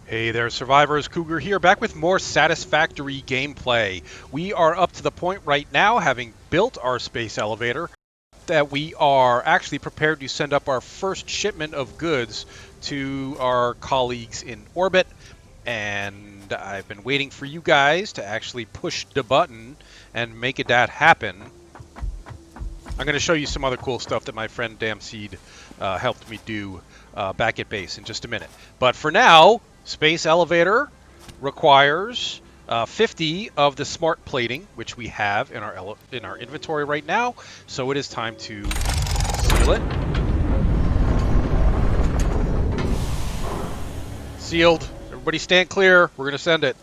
Hey there, survivors. Cougar here, back with more satisfactory gameplay. We are up to the point right now, having built our space elevator, that we are actually prepared to send up our first shipment of goods to our colleagues in orbit. And I've been waiting for you guys to actually push the button and make that happen. I'm going to show you some other cool stuff that my friend Damseed helped me do back at base in just a minute. But for now, Space Elevator requires 50 of the smart plating, which we have in our inventory right now. So it is time to seal it. Sealed. Everybody stand clear. We're going to send it.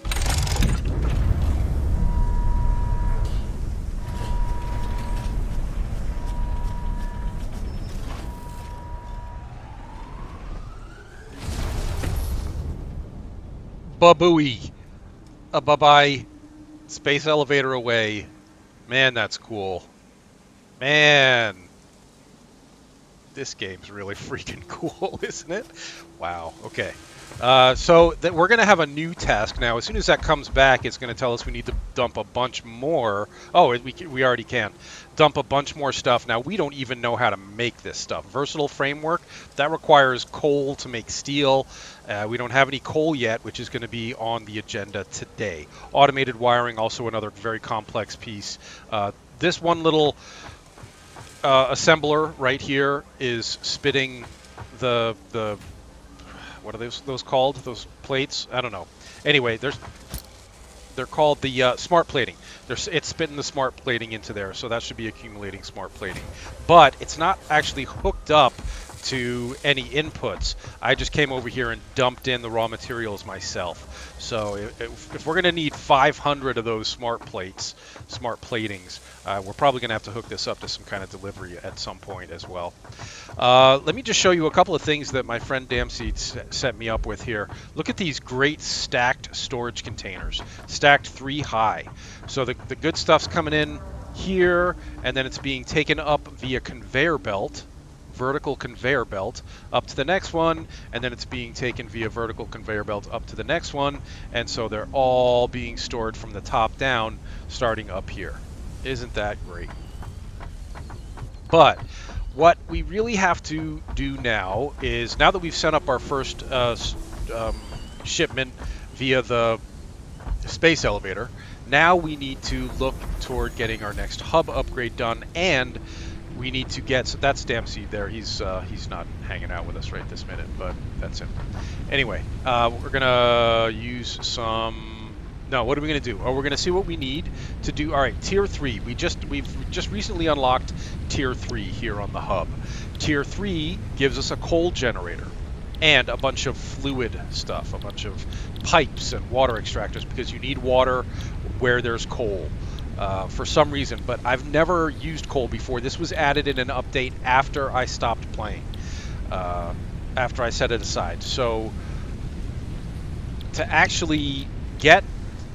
Babooey. Bye-bye. Space elevator away. Man, that's cool. Man. This game's really freaking cool, isn't it? Wow. Okay. So we're going to have a new task now. As soon as that comes back, it's going to tell us we need to dump a bunch more. Oh, we already can. Dump a bunch more stuff. Now, we don't even know how to make this stuff. Versatile framework, that requires coal to make steel. We don't have any coal yet, which is going to be on the agenda today. Automated wiring, also another very complex piece. This one little assembler right here is spitting the what are those called? Those plates? I don't know. Anyway, they're called the smart plating. It's spitting the smart plating into there, so that should be accumulating smart plating. But it's not actually hooked up to any inputs. I just came over here and dumped in the raw materials myself. So if we're going to need 500 of those smart platings, we're probably going to have to hook this up to some kind of delivery at some point as well. Let me just show you a couple of things that my friend Damseed set me up with here. Look at these great stacked storage containers, stacked 3 high. So the good stuff's coming in here, and then it's being taken up via conveyor belt, vertical conveyor belt, up to the next one, and then it's being taken via vertical conveyor belt up to the next one, and so they're all being stored from the top down, starting up here. Isn't that great? But what we really have to do now is, now that we've sent up our first shipment via the space elevator, now we need to look toward getting our next hub upgrade done, and we need to get, so that's Damseed there. He's not hanging out with us right this minute, but that's him. Anyway, we're gonna use some. No, what are we gonna do? Oh, we're gonna see what we need to do. All right, tier 3. We've just recently unlocked tier 3 here on the hub. Tier 3 gives us a coal generator and a bunch of fluid stuff, a bunch of pipes and water extractors, because you need water where there's coal. For some reason, but I've never used coal before. This was added in an update after I stopped playing, after I set it aside. So to actually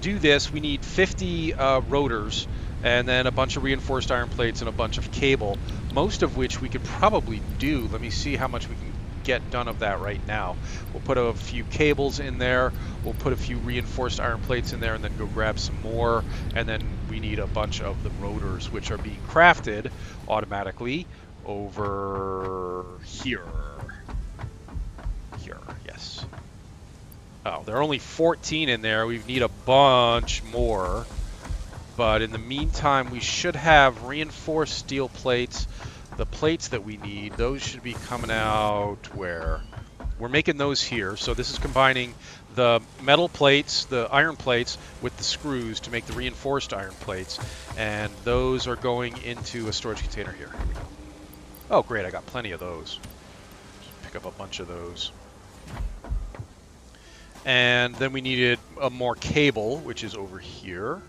do this, we need 50 rotors, and then a bunch of reinforced iron plates and a bunch of cable, most of which we could probably do. Let me see how much we can get done of that right now. We'll put a few cables in there, we'll put a few reinforced iron plates in there, and then go grab some more, and then we need a bunch of the rotors, which are being crafted automatically over here. Yes. Oh, there are only 14 in there. We need a bunch more, but in the meantime we should have reinforced steel plates. The plates that we need, those should be coming out where? We're making those here. So this is combining the metal plates, the iron plates, with the screws to make the reinforced iron plates. And those are going into a storage container here. Here we go. Oh, great, I got plenty of those. Just pick up a bunch of those. And then we needed more cable, which is over here.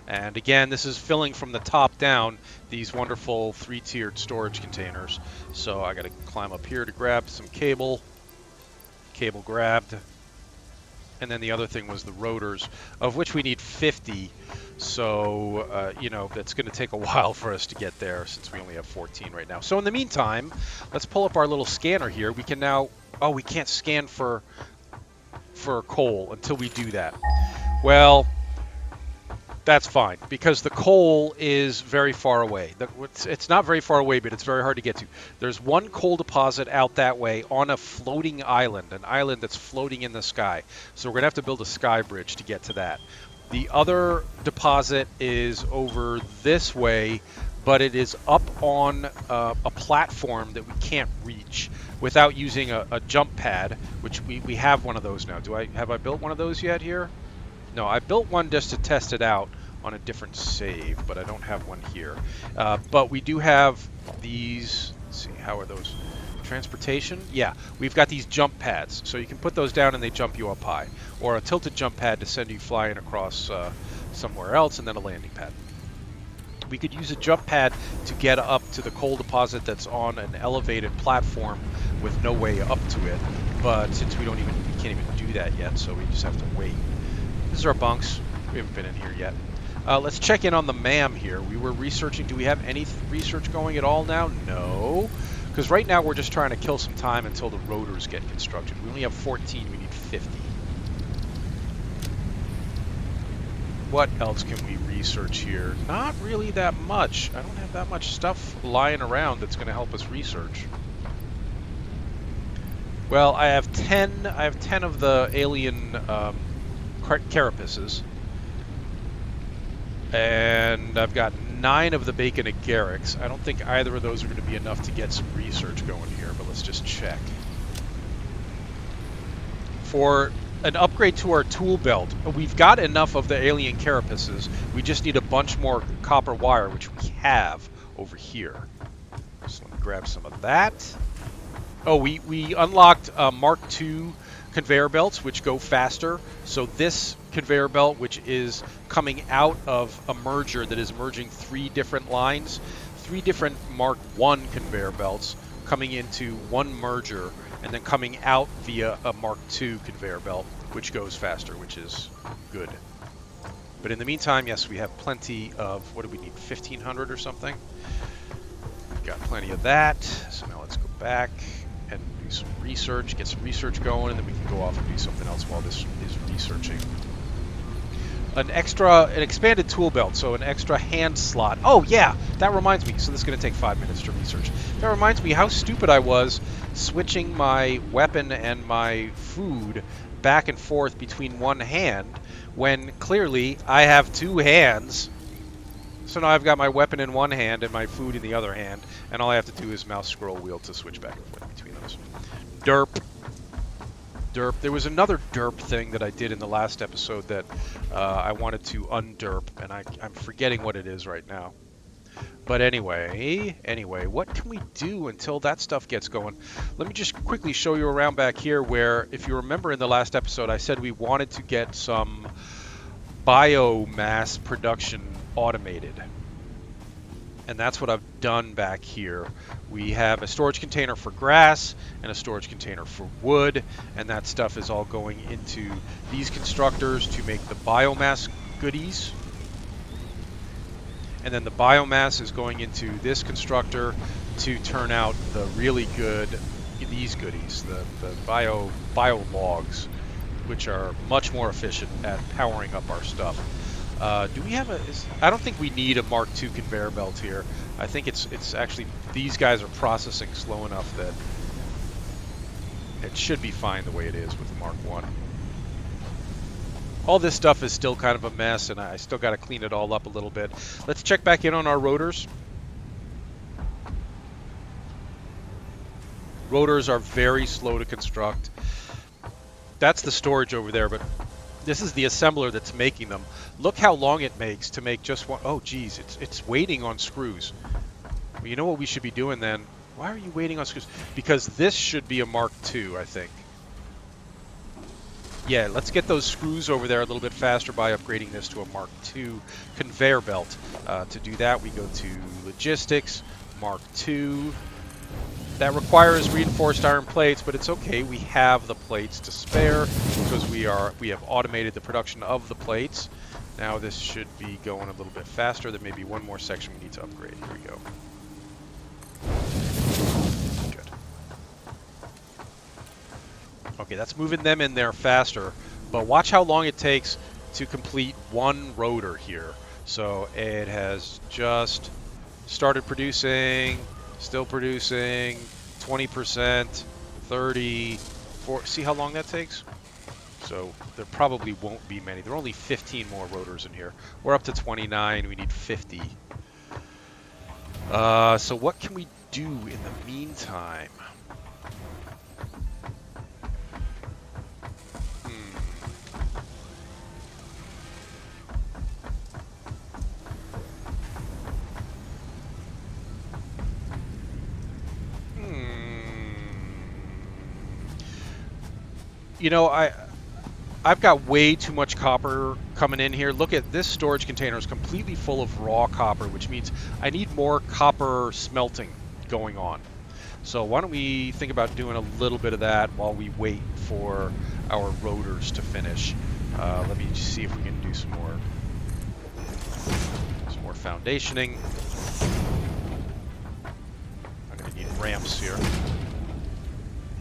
And again, this is filling from the top down these wonderful 3-tiered storage containers. So I got to climb up here to grab some cable. Cable grabbed. And then the other thing was the rotors, of which we need 50. So, you know, that's going to take a while for us to get there since we only have 14 right now. So in the meantime, let's pull up our little scanner here. We can now Oh, we can't scan for coal until we do that. Well, that's fine, because the coal is very far away. It's not very far away, but it's very hard to get to. There's one coal deposit out that way on a floating island, an island that's floating in the sky. So we're going to have to build a sky bridge to get to that. The other deposit is over this way, but it is up on a platform that we can't reach without using a jump pad, which we have one of those now. Have I built one of those yet here? No, I built one just to test it out on a different save, but I don't have one here. But we do have these. Let's see, how are those? Transportation? Yeah, we've got these jump pads, so you can put those down and they jump you up high. Or a tilted jump pad to send you flying across somewhere else, and then a landing pad. We could use a jump pad to get up to the coal deposit that's on an elevated platform with no way up to it. But since we can't even do that yet, so we just have to wait. This is our bunks. We haven't been in here yet. Let's check in on the MAM here. We were researching. Do we have any research going at all now? No. Because right now we're just trying to kill some time until the rotors get constructed. We only have 14. We need 50. What else can we research here? Not really that much. I don't have that much stuff lying around that's going to help us research. Well, I have 10 of the alien carapaces, and I've got 9 of the bacon agarics. I don't think either of those are going to be enough to get some research going here, but let's just check. For an upgrade to our tool belt, we've got enough of the alien carapaces. We just need a bunch more copper wire, which we have over here. So let me grab some of that. Oh, we unlocked Mark II conveyor belts, which go faster. So this conveyor belt, which is coming out of a merger that is merging 3 different lines, 3 different Mark I conveyor belts coming into one merger, and then coming out via a Mark II conveyor belt, which goes faster, which is good. But in the meantime, yes, we have plenty of, what do we need, 1,500 or something? We've got plenty of that. So now let's go back and do some research, get some research going, and then we can go off and do something else while this is researching. An expanded tool belt, so an extra hand slot. Oh yeah, that reminds me. So this is going to take 5 minutes to research. That reminds me how stupid I was switching my weapon and my food back and forth between one hand when clearly I have 2 hands. So now I've got my weapon in one hand and my food in the other hand, and all I have to do is mouse scroll wheel to switch back and forth between those. Derp. Derp. There was another derp thing that I did in the last episode that I wanted to underp, and I'm forgetting what it is right now. But anyway, what can we do until that stuff gets going? Let me just quickly show you around back here where, if you remember in the last episode, I said we wanted to get some biomass production automated. And that's what I've done back here. We have a storage container for grass and a storage container for wood, and that stuff is all going into these constructors to make the biomass goodies. And then the biomass is going into this constructor to turn out the really good, these goodies, the bio logs, which are much more efficient at powering up our stuff. Do we have I don't think we need a Mark II conveyor belt here. I think it's actually, these guys are processing slow enough that it should be fine the way it is with the Mark I. All this stuff is still kind of a mess, and I still got to clean it all up a little bit. Let's check back in on our rotors. Rotors are very slow to construct. That's the storage over there, but this is the assembler that's making them. Look how long it makes to make just one. Oh, geez, it's waiting on screws. Well, you know what we should be doing then? Why are you waiting on screws? Because this should be a Mark II, I think. Yeah, let's get those screws over there a little bit faster by upgrading this to a Mark II conveyor belt. To do that, we go to Logistics, Mark II. That requires reinforced iron plates, but it's okay. We have the plates to spare because we have automated the production of the plates. Now this should be going a little bit faster. There may be one more section we need to upgrade. Here we go. Good. Okay, that's moving them in there faster, but watch how long it takes to complete one rotor here. So it has just started producing, still producing, 20%, 30, 40. See how long that takes? So there probably won't be many. There are only 15 more rotors in here. We're up to 29. We need 50. So what can we do in the meantime? You know, I've got way too much copper coming in here. Look at this storage container is completely full of raw copper, which means I need more copper smelting going on. So why don't we think about doing a little bit of that while we wait for our rotors to finish. Let me just see if we can do some more foundationing. I'm going to need ramps here.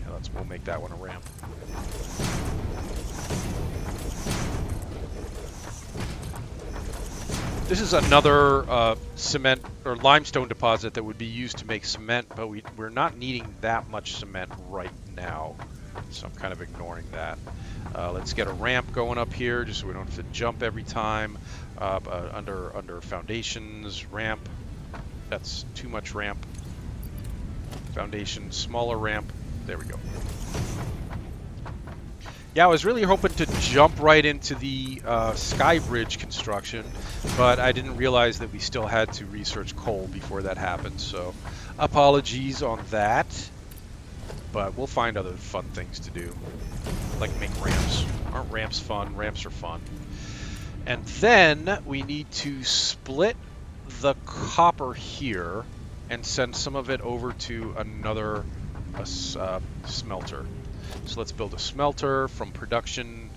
Yeah, we'll make that one a ramp. This is another cement or limestone deposit that would be used to make cement, but we're not needing that much cement right now, so I'm kind of ignoring that. Let's get a ramp going up here just so we don't have to jump every time. Under foundations, ramp. That's too much ramp. Foundation, smaller ramp. There we go. Yeah, I was really hoping to jump right into the sky bridge construction, but I didn't realize that we still had to research coal before that happened, so apologies on that. But we'll find other fun things to do, like make ramps. Aren't ramps fun? Ramps are fun. And then we need to split the copper here and send some of it over to another smelter. So let's build a smelter from production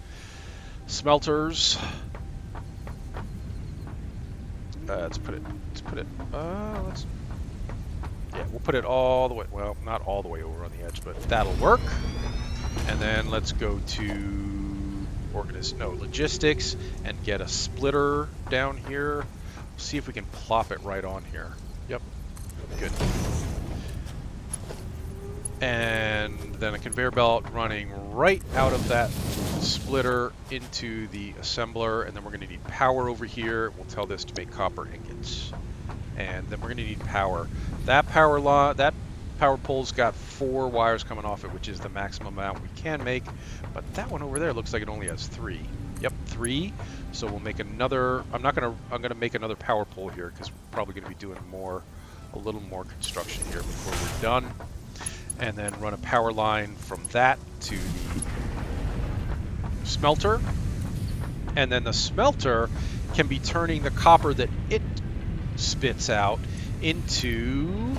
smelters. We'll put it all the way, well, not all the way over on the edge, but that'll work. And then let's go to logistics and get a splitter down here. See if we can plop it right on here. Yep, good. And then a conveyor belt running right out of that splitter into the assembler, and then we're going to need power over here. We'll tell this to make copper ingots, and then we're going to need power. That power pole's got 4 wires coming off it, which is the maximum amount we can make, but that one over there looks like it only has 3. Yep, 3. So we'll make another. I'm going to make another power pole here because we're probably going to be doing a little more construction here before we're done. And then run a power line from that to the smelter. And then the smelter can be turning the copper that it spits out into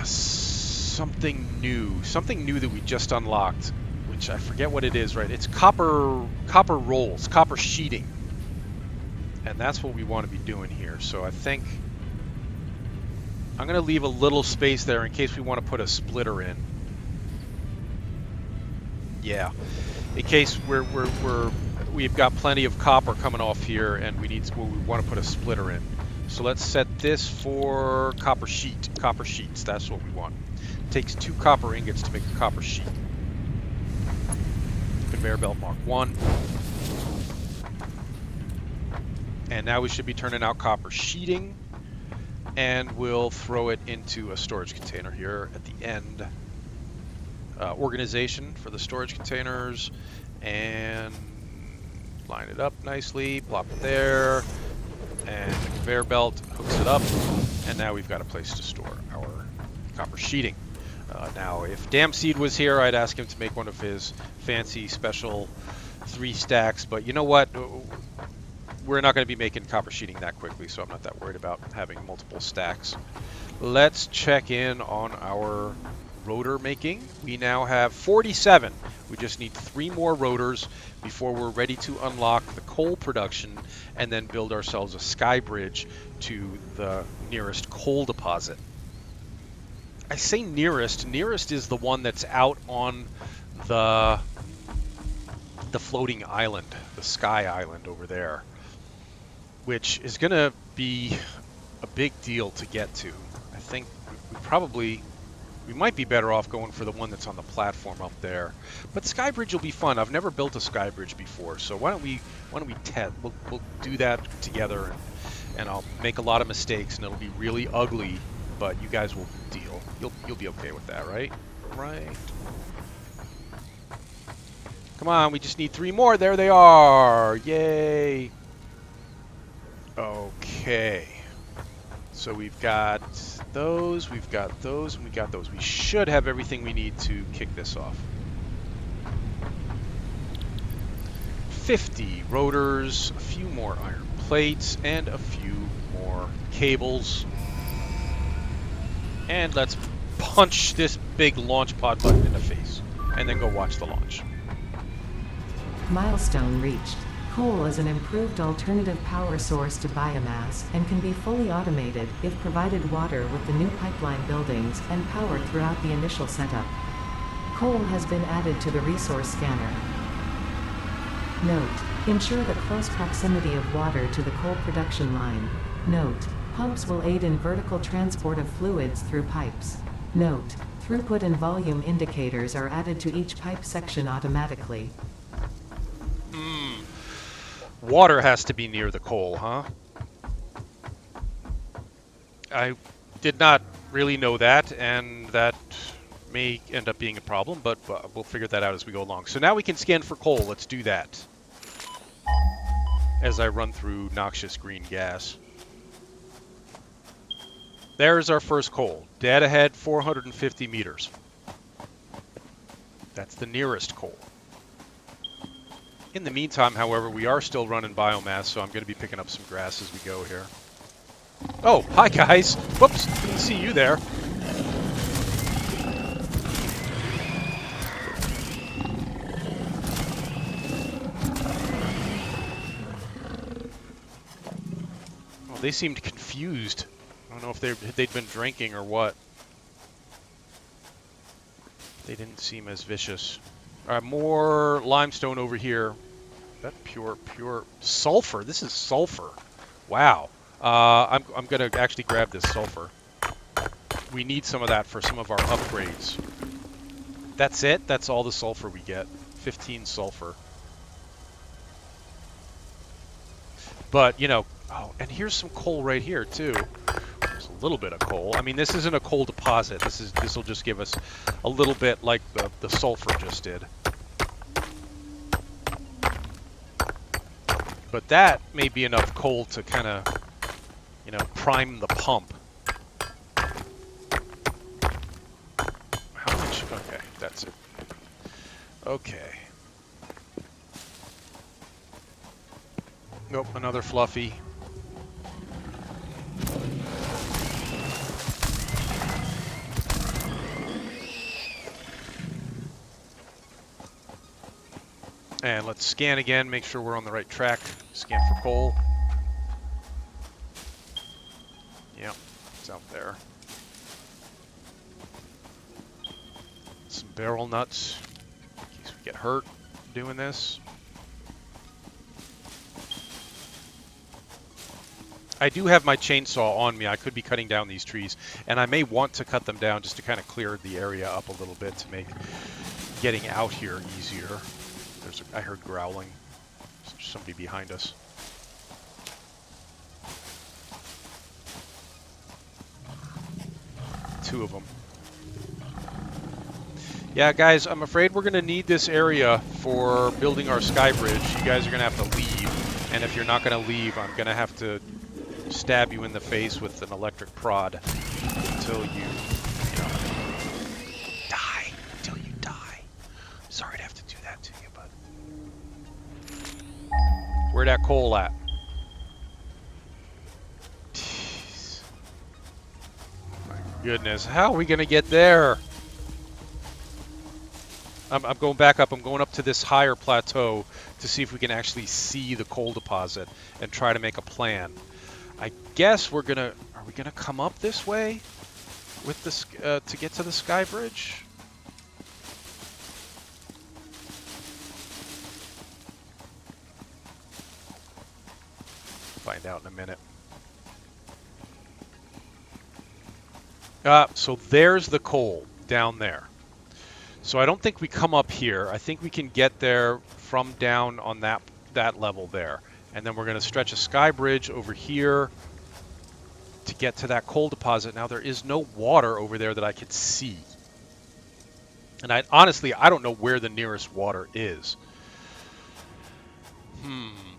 something new that we just unlocked, which I forget what it is, right? It's copper rolls, copper sheeting. And that's what we want to be doing here. So I think I'm going to leave a little space there in case we want to put a splitter in. Yeah, in case we've got plenty of copper coming off here and we want to put a splitter in. So let's set this for copper sheets. That's what we want. It takes 2 copper ingots to make a copper sheet. Conveyor belt Mark 1. And now we should be turning out copper sheeting. And we'll throw it into a storage container here at the end. Organization for the storage containers, and line it up nicely, plop it there, and the conveyor belt hooks it up, and now we've got a place to store our copper sheeting. Now, if Damseed was here, I'd ask him to make one of his fancy special 3 stacks, but you know what? We're not going to be making copper sheeting that quickly, so I'm not that worried about having multiple stacks. Let's check in on our rotor making. We now have 47. We just need 3 more rotors before we're ready to unlock the coal production and then build ourselves a sky bridge to the nearest coal deposit. I say nearest. Nearest is the one that's out on the floating island, the sky island over there, which is going to be a big deal to get to. I think we might be better off going for the one that's on the platform up there. But Skybridge will be fun. I've never built a Skybridge before, so why don't we test? We'll do that together, and I'll make a lot of mistakes, and it'll be really ugly, but you guys will deal. You'll be okay with that, right? Right. Come on, we just need 3 more. There they are. Yay. Okay. So we've got those, and we got those. We should have everything we need to kick this off. 50 rotors, a few more iron plates, and a few more cables. And let's punch this big launch pod button in the face, and then go watch the launch. Milestone reached. Coal is an improved alternative power source to biomass and can be fully automated if provided water with the new pipeline buildings and power throughout the initial setup. Coal has been added to the resource scanner. Note: ensure the close proximity of water to the coal production line. Note: pumps will aid in vertical transport of fluids through pipes. Note: throughput and volume indicators are added to each pipe section automatically. Water has to be near the coal, huh? I did not really know that, and that may end up being a problem, but we'll figure that out as we go along. So now we can scan for coal. Let's do that. As I run through noxious green gas. There's our first coal. Dead ahead, 450 meters. That's the nearest coal. In the meantime, however, we are still running biomass, so I'm going to be picking up some grass as we go here. Oh, hi guys! Whoops, didn't see you there. Well, they seemed confused. I don't know if they'd been drinking or what. They didn't seem as vicious. More limestone over here. That pure sulfur. This is sulfur. Wow. I'm gonna actually grab this sulfur. We need some of that for some of our upgrades. That's it. That's all the sulfur we get. 15 sulfur. But you know. Oh, and here's some coal right here too. There's a little bit of coal. I mean, this isn't a coal deposit. This will just give us a little bit like the sulfur just did. But that may be enough coal to kind of, you know, prime the pump. How much? Okay, that's it. Okay. Nope, another fluffy. And let's scan again, make sure we're on the right track. Scan for coal. Yep, it's out there. Some barrel nuts, in case we get hurt doing this. I do have my chainsaw on me. I could be cutting down these trees, and I may want to cut them down just to kind of clear the area up a little bit to make getting out here easier. I heard growling. There's somebody behind us. Two of them. Yeah, guys, I'm afraid we're going to need this area for building our sky bridge. You guys are going to have to leave, and if you're not going to leave, I'm going to have to stab you in the face with an electric prod until you know, die. Until you die. Sorry to have to do that to you, but... Where'd that coal at? Jeez. My goodness, how are we gonna get there? I'm going back up. I'm going up to this higher plateau to see if we can actually see the coal deposit and try to make a plan. I guess we're gonna... Are we gonna come up this way? with the to get to the sky bridge? Find out in a minute. So there's the coal down there. So I don't think we come up here. I think we can get there from down on that level there. And then we're going to stretch a sky bridge over here to get to that coal deposit. Now, there is no water over there that I could see. And honestly, I don't know where the nearest water is.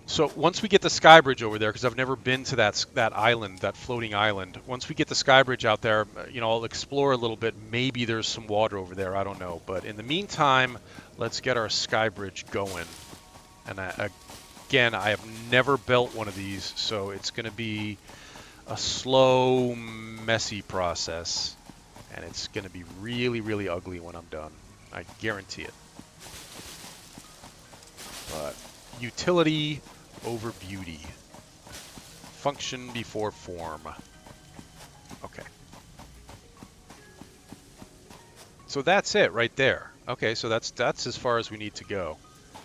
So once we get the sky bridge over there, because I've never been to that island, that floating island. Once we get the sky bridge out there, I'll explore a little bit. Maybe there's some water over there. I don't know. But in the meantime, let's get our sky bridge going. And again, I have never built one of these, so it's going to be a slow, messy process. And it's going to be really, really ugly when I'm done. I guarantee it. But utility over beauty. Function before form. Okay. So that's it right there. Okay, so that's as far as we need to go. I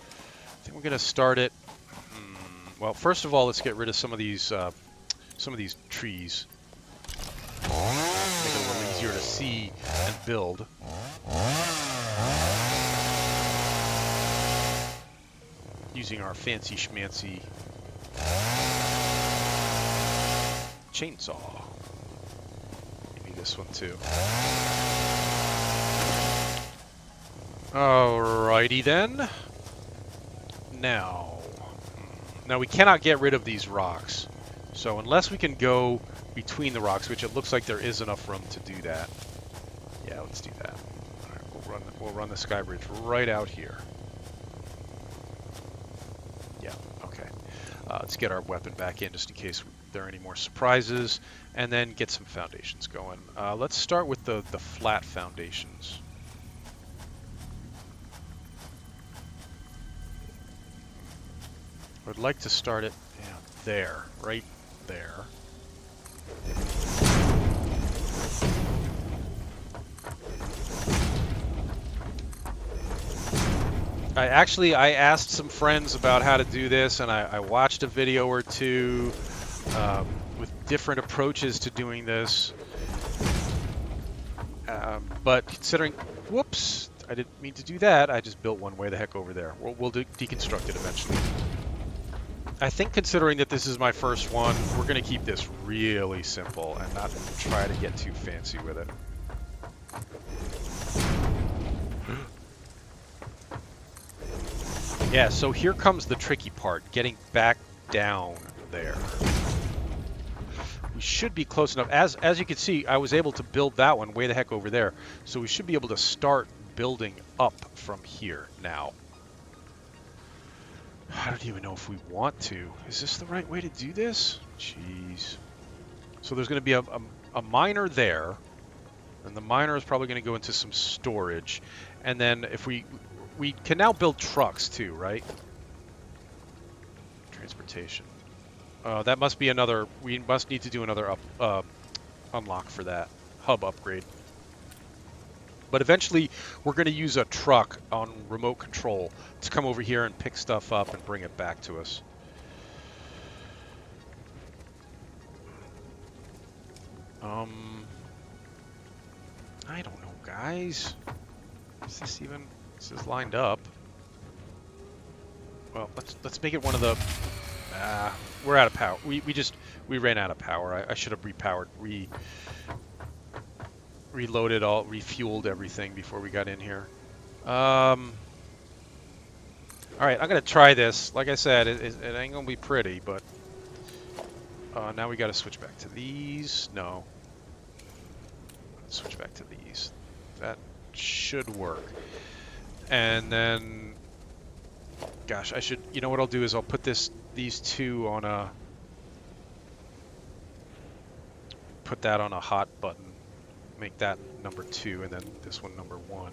think we're going to start it. Well, first of all, let's get rid of some of these trees. Make it a little easier to see and build. Using our fancy schmancy chainsaw. Maybe this one too. Alrighty then. Now we cannot get rid of these rocks. So unless we can go between the rocks, which it looks like there is enough room to do that. Yeah, let's do that. All right, we'll run the sky bridge right out here. Yeah, okay. Let's get our weapon back in just in case there are any more surprises, and then get some foundations going. Let's start with the flat foundations. I'd like to start it there, right there. I asked some friends about how to do this, and I watched a video or two with different approaches to doing this. But considering, whoops, I didn't mean to do that. I just built one way the heck over there. We'll deconstruct it eventually. I think considering that this is my first one, we're going to keep this really simple and not try to get too fancy with it. Yeah, so here comes the tricky part, getting back down there. We should be close enough. As you can see, I was able to build that one way the heck over there. So we should be able to start building up from here now. I don't even know if we want to. Is this the right way to do this? Jeez. So there's going to be a miner there. And the miner is probably going to go into some storage. And then if we can now build trucks too, right? Transportation. That must be another... We must need to do another unlock for that. Hub upgrade. But eventually, we're going to use a truck on remote control to come over here and pick stuff up and bring it back to us. I don't know, guys. Is this even... This is lined up. Well, let's make it one of the... we're out of power. We ran out of power. I should have reloaded refueled everything before we got in here. All right, I'm gonna try this. Like I said, it ain't gonna be pretty, but now we got to switch back to these. No, switch back to these. That should work. And then, gosh, I should. You know what I'll do is I'll put these two on a. Put that on a hot button. Make that number 2, and then this one number 1.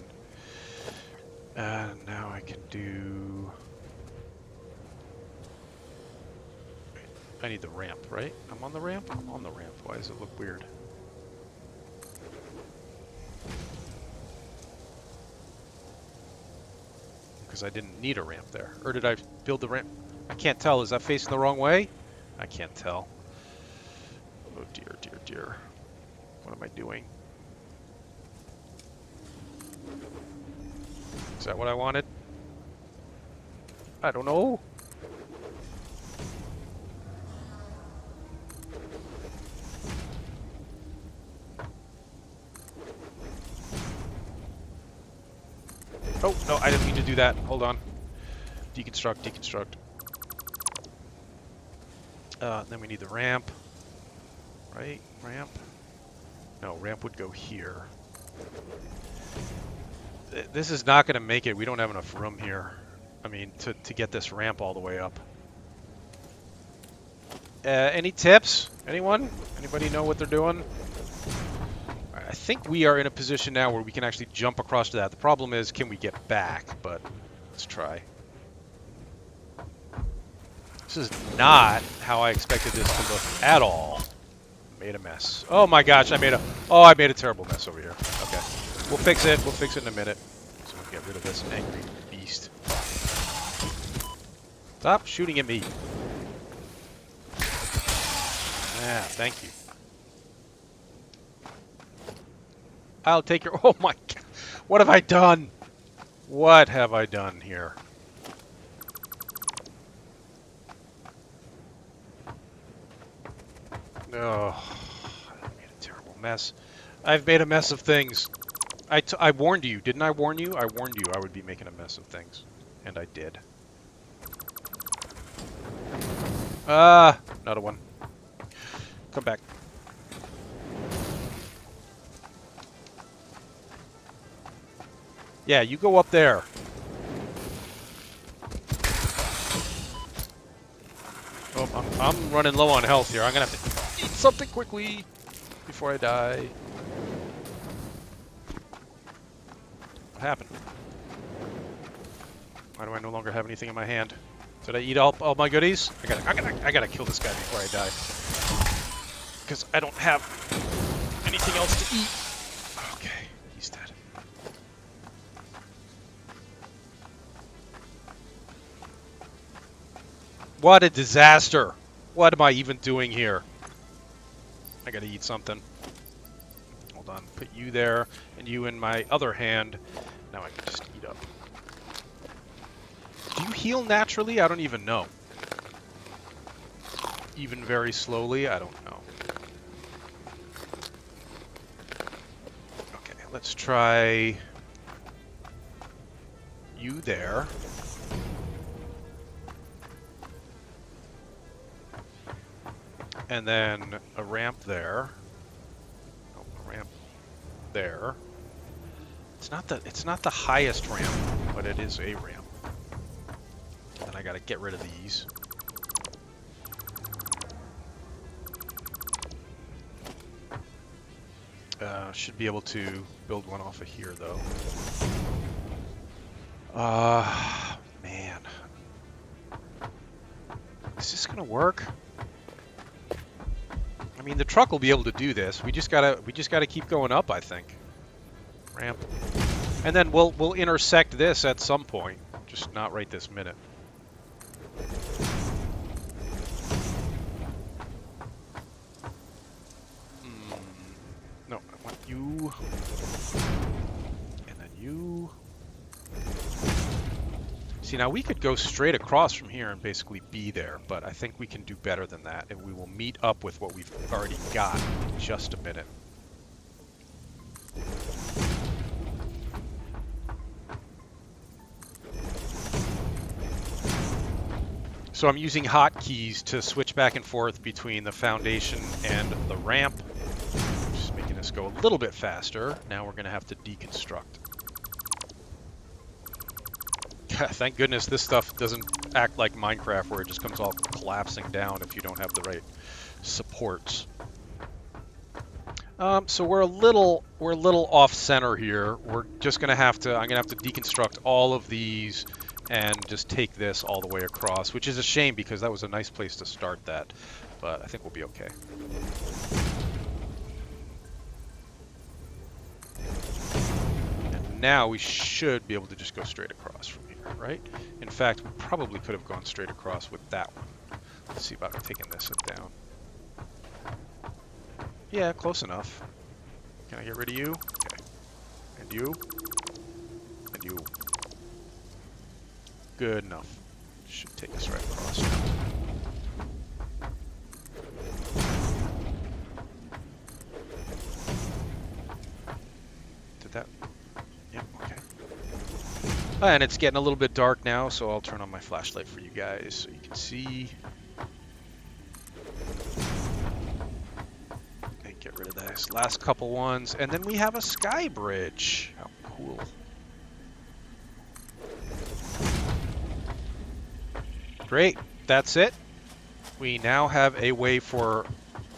And now I can do... I need the ramp, right? I'm on the ramp? I'm on the ramp. Why does it look weird? because I didn't need a ramp there. Or did I build the ramp? I can't tell. Is that facing the wrong way? I can't tell. Oh dear, dear, dear. What am I doing? Is that what I wanted? I don't know. Oh, no, I didn't mean to do that. Hold on. Deconstruct, deconstruct. Then we need the ramp. Right? Ramp? No, ramp would go here. This is not going to make it. We don't have enough room here. I mean, to get this ramp all the way up. Any tips? Anyone? Anybody know what they're doing? I think we are in a position now where we can actually jump across to that. The problem is, can we get back? But let's try. This is not how I expected this to look at all. Made a mess. Oh my gosh, I made a terrible mess over here. Okay. We'll fix it. We'll fix it in a minute. So we'll get rid of this angry beast. Stop shooting at me. Yeah, thank you. I'll take your... Oh my God. What have I done? What have I done here? Oh, I made a terrible mess. I've made a mess of things. I warned you. Didn't I warn you? I warned you I would be making a mess of things. And I did. Ah, another one. Come back. Yeah, you go up there. Oh, I'm running low on health here. I'm gonna have to eat something quickly before I die. What happened? Why do I no longer have anything in my hand? Did I eat all my goodies? I gotta kill this guy before I die. Because I don't have anything else to eat. Okay, he's dead. What a disaster! What am I even doing here? I gotta eat something. Hold on, put you there, and you in my other hand. Now I can just eat up. Do you heal naturally? I don't even know. Even very slowly? I don't know. Okay, let's try you there. And then a ramp there. Oh, a ramp there. It's not the highest ramp, but it is a ramp. And I gotta get rid of these. Should be able to build one off of here though. Man. Is this gonna work? I mean, the truck will be able to do this. We just gotta keep going up, I think. Ramp. And then we'll intersect this at some point. Just not right this minute. No, I want you. And then you. See, now we could go straight across from here and basically be there, but I think we can do better than that, and we will meet up with what we've already got in just a minute. So I'm using hotkeys to switch back and forth between the foundation and the ramp, just making this go a little bit faster. Now we're going to have to deconstruct. Thank goodness this stuff doesn't act like Minecraft where it just comes all collapsing down if you don't have the right supports. So we're a little off center here. We're just gonna have to. I'm gonna have to deconstruct all of these and just take this all the way across, which is a shame because that was a nice place to start that. But I think we'll be okay. And now we should be able to just go straight across from here, right? In fact, we probably could have gone straight across with that one. Let's see about taking this down. Yeah, close enough. Can I get rid of you? Okay. And you? And you. Good enough. Should take us right across. Did that? Yep, okay. And it's getting a little bit dark now, so I'll turn on my flashlight for you guys so you can see. Okay, get rid of this last couple ones. And then we have a sky bridge. How cool. Great, that's it. We now have a way for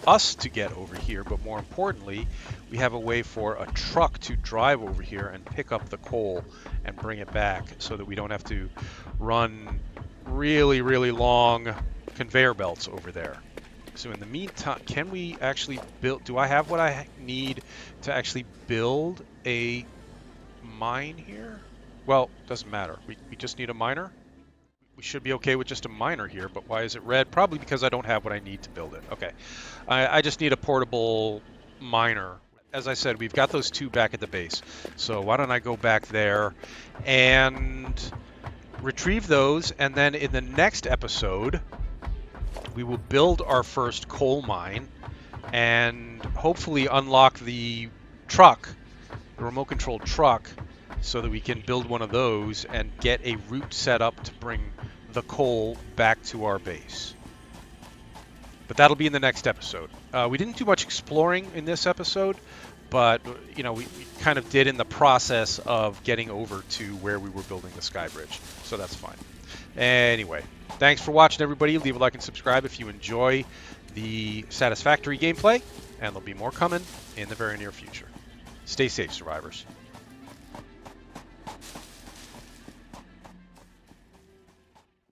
us to get over here, but more importantly, we have a way for a truck to drive over here and pick up the coal and bring it back so that we don't have to run really, really long conveyor belts over there. So in the meantime, can we actually build, do I have what I need to actually build a mine here? Well, doesn't matter. We just need a miner. We should be okay with just a miner here, but why is it red? Probably because I don't have what I need to build it. Okay, I just need a portable miner. As I said, we've got those two back at the base. So why don't I go back there and retrieve those, and then in the next episode, we will build our first coal mine and hopefully unlock the truck, the remote-controlled truck, so that we can build one of those and get a route set up to bring the coal back to our base. But that'll be in the next episode. We didn't do much exploring in this episode, but you know, we kind of did in the process of getting over to where we were building the sky bridge, so that's fine. Anyway, thanks for watching, everybody. Leave a like and subscribe if you enjoy the Satisfactory gameplay, and there'll be more coming in the very near future. Stay safe, survivors.